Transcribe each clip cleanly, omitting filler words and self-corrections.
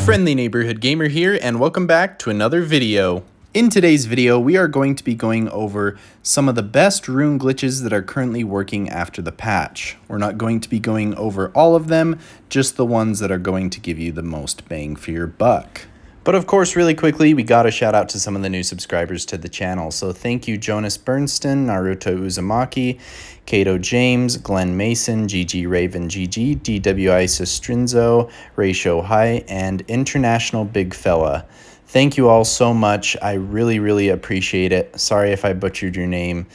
Friendly Neighborhood Gamer here, and welcome back to another video. In today's video, we are going to be going over some of the best rune glitches that are currently working after the patch. We're not going to be going over all of them, just the ones that are going to give you the most bang for your buck. But of course, really quickly, we got a shout out to some of the new subscribers to the channel. So thank you Jonas Bernstein, Naruto Uzumaki, Kato James, Glenn Mason, GG Raven GG, DWI Sestrinzo, Ratio High, and International Big Fella. Thank you all so much. I really appreciate it. Sorry if I butchered your name.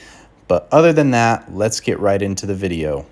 But other than that, let's get right into the video.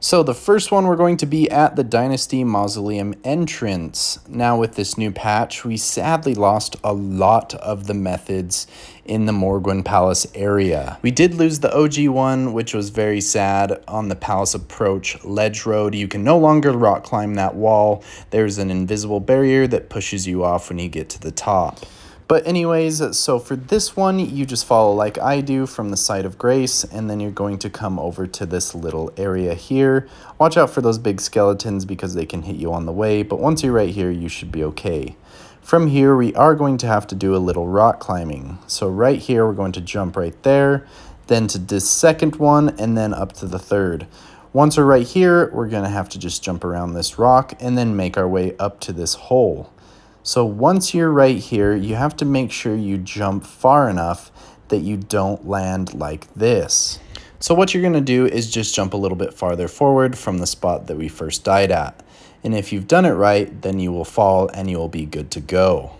So the first one, we're going to be at the Dynasty Mausoleum entrance. Now with this new patch, we sadly lost a lot of the methods in the MOHGWYN Palace area. We did lose the OG one, which was very sad. On the Palace Approach Ledge Road, you can no longer rock climb that wall. There's an invisible barrier that pushes you off when you get to the top. But anyways, so for this one, you just follow like I do from the Site of Grace, and then you're going to come over to this little area here. Watch out for those big skeletons because they can hit you on the way, but once you're right here, you should be okay. From here, we are going to have to do a little rock climbing. So right here, we're going to jump right there, then to this second one, and then up to the third. Once we're right here, we're going to have to just jump around this rock and then make our way up to this hole. So once you're right here, you have to make sure you jump far enough that you don't land like this. So what you're going to do is just jump a little bit farther forward from the spot that we first died at. And if you've done it right, then you will fall and you will be good to go.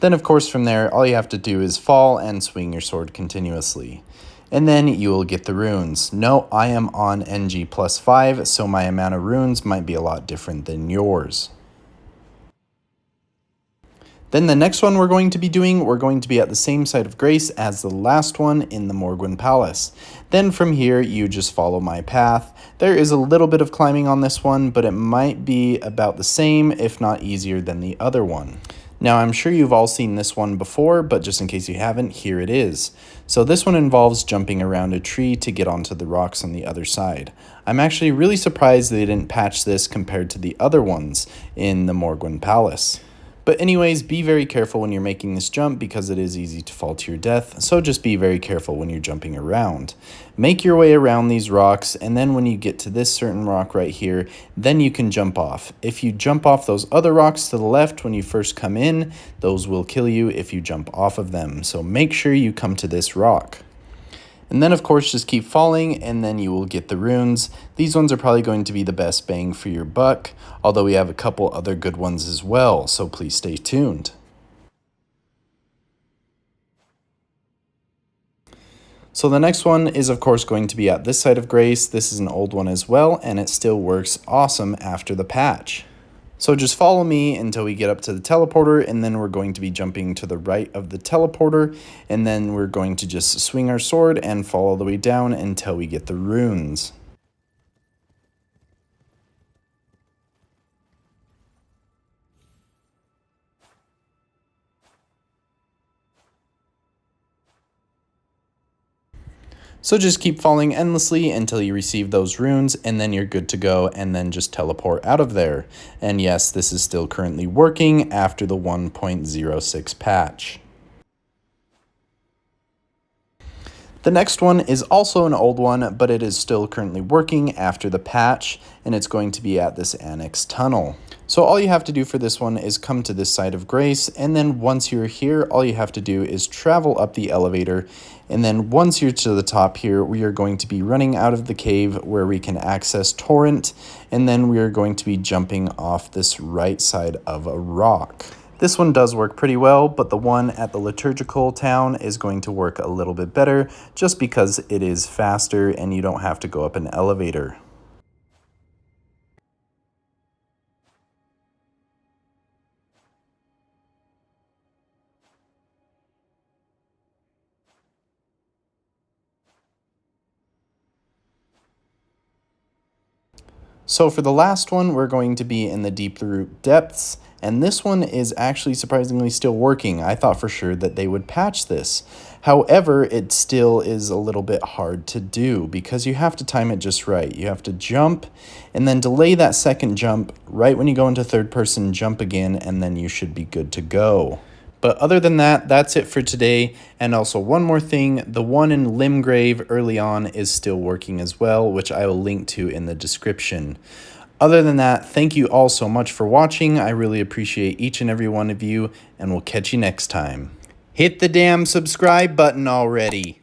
Then of course from there, all you have to do is fall and swing your sword continuously. And then you will get the runes. No, I am on NG +5, so my amount of runes might be a lot different than yours. Then the next one we're going to be at the same Site of Grace as the last one in the MOHGWYN Palace. Then from here, you just follow my path. There is a little bit of climbing on this one, but it might be about the same, if not easier than the other one. Now, I'm sure you've all seen this one before, but just in case you haven't, here it is. So this one involves jumping around a tree to get onto the rocks on the other side. I'm actually really surprised they didn't patch this compared to the other ones in the MOHGWYN Palace. But anyways, be very careful when you're making this jump because it is easy to fall to your death, so just be very careful when you're jumping around. Make your way around these rocks, and then when you get to this certain rock right here, then you can jump off. If you jump off those other rocks to the left when you first come in, those will kill you if you jump off of them, so make sure you come to this rock. And then of course just keep falling and then you will get the runes. These ones are probably going to be the best bang for your buck, although we have a couple other good ones as well, so please stay tuned. So the next one is of course going to be at this Site of Grace. This is an old one as well, and it still works awesome after the patch. So just follow me until we get up to the teleporter, and then we're going to be jumping to the right of the teleporter, and then we're going to just swing our sword and fall all the way down until we get the runes. So just keep falling endlessly until you receive those runes, and then you're good to go, and then just teleport out of there. And yes, this is still currently working after the 1.06 patch. The next one is also an old one, but it is still currently working after the patch, and it's going to be at this annex tunnel. So all you have to do for this one is come to this Site of Grace, and then once you're here, all you have to do is travel up the elevator, and then once you're to the top here, we are going to be running out of the cave where we can access Torrent, and then we are going to be jumping off this right side of a rock. This one does work pretty well, but the one at the liturgical town is going to work a little bit better just because it is faster and you don't have to go up an elevator. So for the last one, we're going to be in the deep root depths, and this one is actually surprisingly still working. I thought for sure that they would patch this. However, it still is a little bit hard to do because you have to time it just right. You have to jump and then delay that second jump right when you go into third person, jump again, and then you should be good to go. But other than that, that's it for today. And also one more thing, the one in Limgrave early on is still working as well, which I will link to in the description. Other than that, thank you all so much for watching. I really appreciate each and every one of you, and we'll catch you next time. Hit the damn subscribe button already.